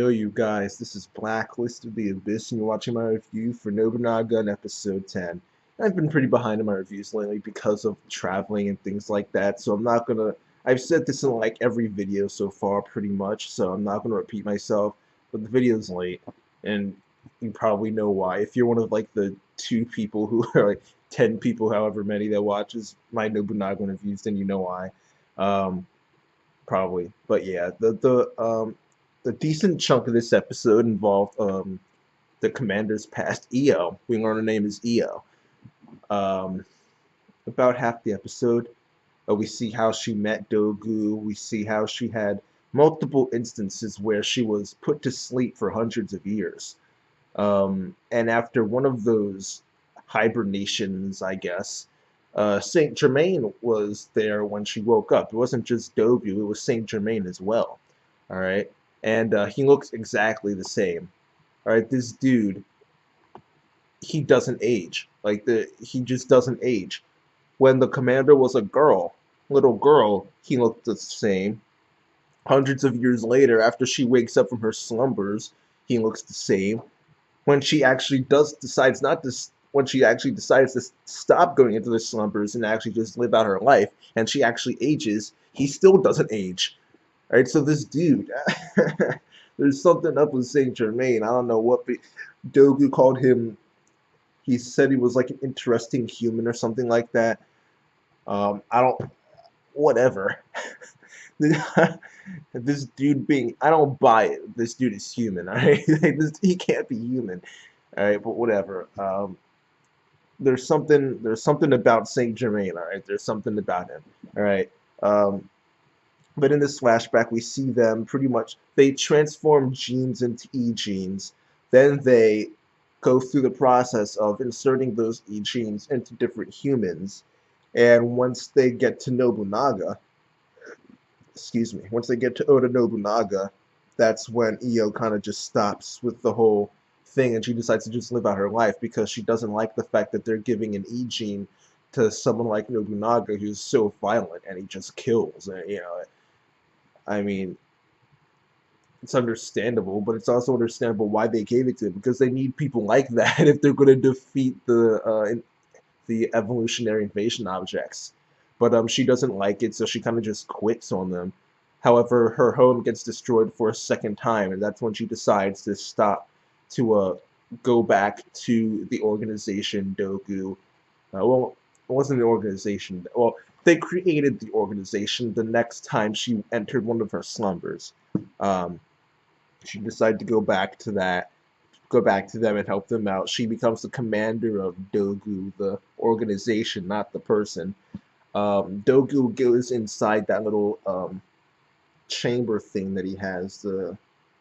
Yo, you guys, this is Blacklist of the Abyss, and you're watching my review for Nobunagun Episode 10. I've been pretty behind in my reviews lately because of traveling and things like that, so I'm not gonna. I've said this in like every video so far, pretty much, so I'm not gonna repeat myself, but the video's late, and you probably know why. If you're one of like the 2 people who are like 10 people, however many that watches my Nobunagun reviews, then you know why. Um, Probably. But yeah, the decent chunk of this episode involved the commander's past EO. We learn her name is EO. Um, about half the episode, we see how she met Dogu. We see how she had multiple instances where she was put to sleep for hundreds of years. And after one of those hibernations, I guess, Saint Germain was there when she woke up. It wasn't just Dogu; it was Saint Germain as well. All right, and he looks exactly the same. All right, this dude, he doesn't age. He just doesn't age. When the commander was a girl, little girl, he looked the same. Hundreds of years later, after she wakes up from her slumbers, he looks the same. When she actually does decides not to when she actually decides to stop going into the slumbers and actually just live out her life, and she actually ages, he still doesn't age. All right, so this dude, there's something up with Saint Germain. I don't know what, but Dogu called him. He said he was like an interesting human or something like that. I don't, whatever. This dude being, I don't buy it. This dude is human. All right, he can't be human. All right, but whatever. There's something about Saint Germain. All right, there's something about him. All right. Um, but in this flashback, we see them pretty much. They transform genes into E genes. Then they go through the process of inserting those E genes into different humans. And once they get to Nobunaga, excuse me, once they get to Oda Nobunaga, that's when Io kind of just stops with the whole thing and she decides to just live out her life because she doesn't like the fact that they're giving an E gene to someone like Nobunaga who's so violent and he just kills. And, I mean, it's understandable, but it's also understandable why they gave it to him because they need people like that if they're going to defeat the evolutionary invasion objects. But she doesn't like it, so she kind of just quits on them. However, her home gets destroyed for a second time, and that's when she decides to stop to go back to the organization Dogu. Well, it wasn't the organization. Well, they created the organization the next time she entered one of her slumbers. Um, she decided to go back to them and help them out. She becomes the commander of Dogu, the organization, not the person. Dogu goes inside that little chamber thing that he has, the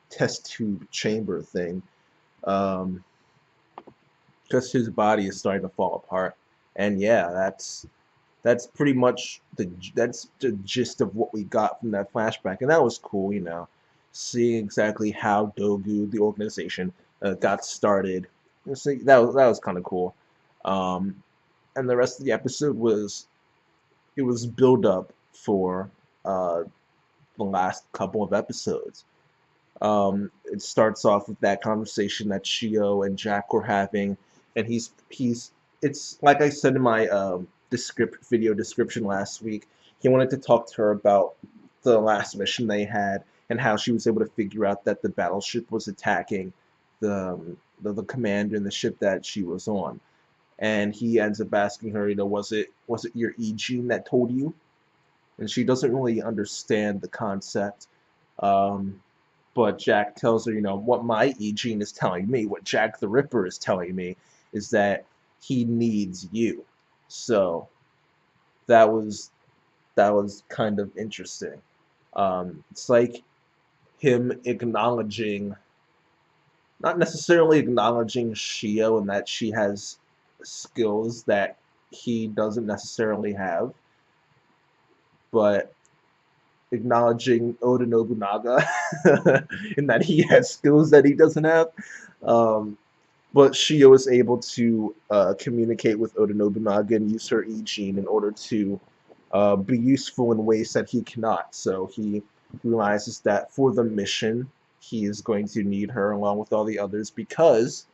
test tube chamber thing, um, because his body is starting to fall apart. And yeah, that's pretty much that's the gist of what we got from that flashback, and that was cool, seeing exactly how Dogu, the organization, got started. See, that was kind of cool. Um, and the rest of the episode was build up for uh, the last couple of episodes. It starts off with that conversation that Shio and Jack were having, and he's it's like I said in my video description last week. He wanted to talk to her about the last mission they had and how she was able to figure out that the battleship was attacking the commander and the ship that she was on. And he ends up asking her, was it your E gene that told you? And she doesn't really understand the concept. Um, but Jack tells her, what my E gene is telling me, what Jack the Ripper is telling me, is that he needs you. So that was kind of interesting. It's like him acknowledging, not necessarily acknowledging Shio and that she has skills that he doesn't necessarily have, but acknowledging Oda Nobunaga in that he has skills that he doesn't have. Um, but Shio is able to communicate with Oda Nobunaga and use her E gene in order to be useful in ways that he cannot. So he realizes that for the mission, he is going to need her along with all the others because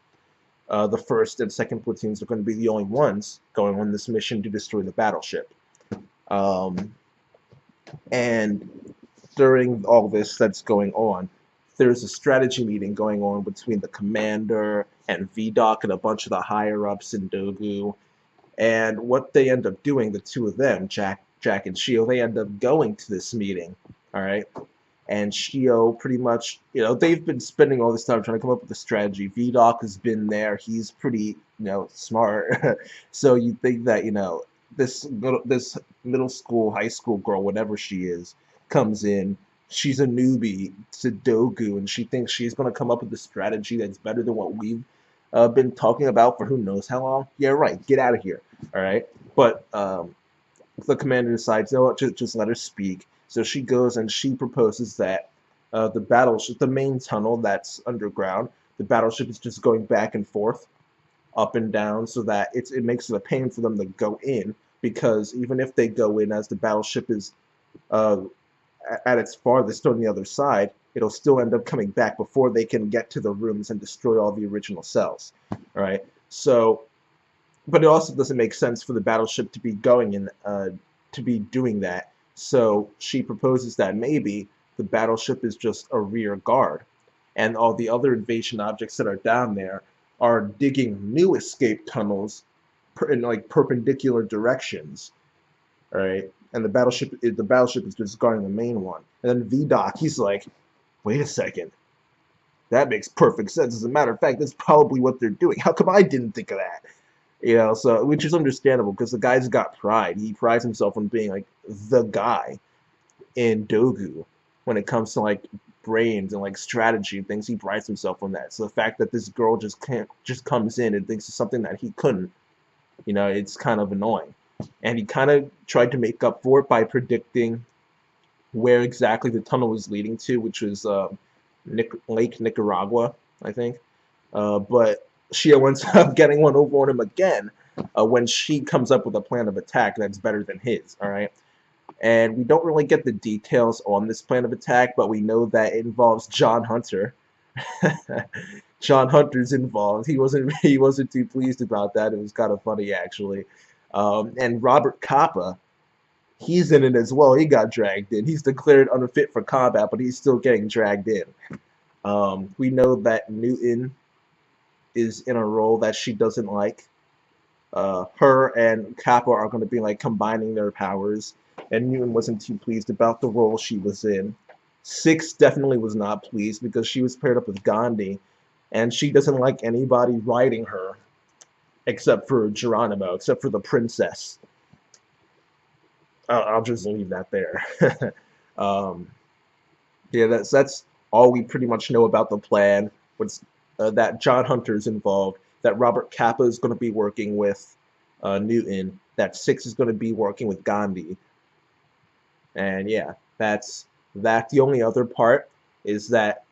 the first and second platoons are going to be the only ones going on this mission to destroy the battleship. Um, and during all this that's going on, there's a strategy meeting going on between the commander and Vidocq and a bunch of the higher ups in Dogu. And what they end up doing, the two of them, Jack and Shio, they end up going to this meeting. All right. And Shio pretty much, they've been spending all this time trying to come up with a strategy. Vidocq has been there. He's pretty, smart. So you think that, this middle school, high school girl, whatever she is, comes in. She's a newbie to Dogu, and she thinks she's going to come up with a strategy that's better than what we've been talking about for who knows how long. Yeah, right. Get out of here. All right. But the commander decides, no, just let her speak. So she goes and she proposes that the battleship, the main tunnel that's underground, the battleship is just going back and forth, up and down, so that it makes it a pain for them to go in, because even if they go in as the battleship is uh, at its farthest on the other side, it'll still end up coming back before they can get to the rooms and destroy all the original cells. All right. So, but it also doesn't make sense for the battleship to be going in, to be doing that. So she proposes that maybe the battleship is just a rear guard, and all the other invasion objects that are down there are digging new escape tunnels in like perpendicular directions. All right, and the battleship is just guarding the main one. And then Vidocq, he's like, wait a second, that makes perfect sense. As a matter of fact, that's probably what they're doing. How come I didn't think of that? So which is understandable because the guy's got pride. He prides himself on being like the guy in Dogu when it comes to like brains and like strategy and things. He prides himself on that. So the fact that this girl just comes in and thinks it's something that he couldn't, it's kind of annoying. And he kind of tried to make up for it by predicting where exactly the tunnel was leading to, which was Lake Nicaragua, I think. But Shio ends up getting one over on him again when she comes up with a plan of attack that's better than his. All right. And we don't really get the details on this plan of attack, but we know that it involves John Hunter. John Hunter's involved. He wasn't too pleased about that. It was kind of funny actually. And Robert Capa, he's in it as well. He got dragged in. He's declared unfit for combat, but he's still getting dragged in. We know that Newton is in a role that she doesn't like. Her and Kappa are going to be like combining their powers, and Newton wasn't too pleased about the role she was in. Six definitely was not pleased because she was paired up with Gandhi, and she doesn't like anybody riding her except for Geronimo, except for the princess. I'll just leave that there. Yeah, that's all we pretty much know about the plan. What's that John Hunter's involved, that Robert Capa is going to be working with Newton, that Six is going to be working with Gandhi, and yeah, that's that. The only other part is that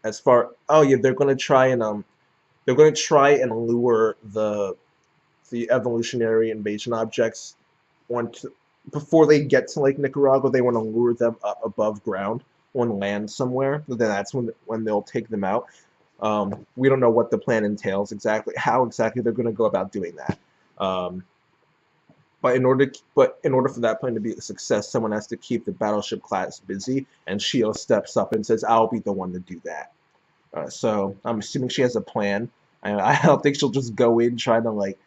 oh yeah, they're going to try and lure the evolutionary invasion objects onto before they get to Lake Nicaragua. They want to lure them up above ground on land somewhere. Then that's when they'll take them out. We don't know what the plan entails exactly, how exactly they're going to go about doing that. But in order for that plan to be a success, someone has to keep the battleship class busy, and Shio steps up and says, "I'll be the one to do that." So I'm assuming she has a plan. I don't think she'll just go in trying to like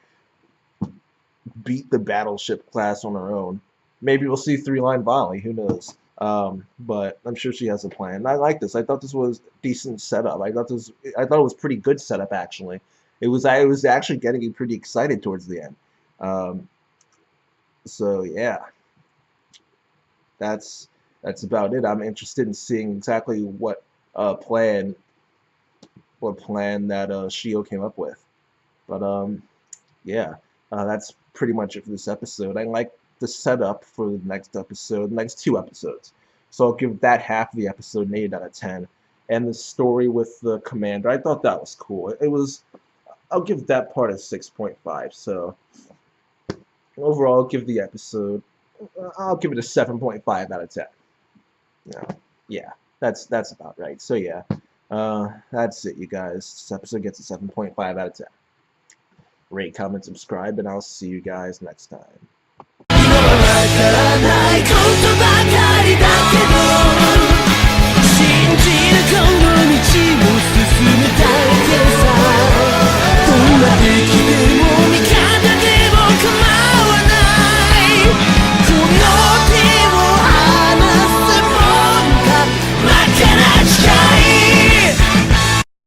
beat the battleship class on her own. Maybe we'll see three-line volley. Who knows? But I'm sure she has a plan. And I like this. I thought this was decent setup. I thought it was pretty good setup actually. I was actually getting me pretty excited towards the end. So yeah, that's about it. I'm interested in seeing exactly what plan that Shio came up with. But yeah, that's pretty much it for this episode. I like the setup for the next episode, the next two episodes. So I'll give that half of the episode an 8 out of 10. And the story with the commander, I thought that was cool. I'll give that part a 6.5. So overall, I'll give it a 7.5 out of 10. Yeah, that's about right. So yeah, That's it, you guys. This episode gets a 7.5 out of 10. Rate, comment, subscribe, and I'll see you guys next time.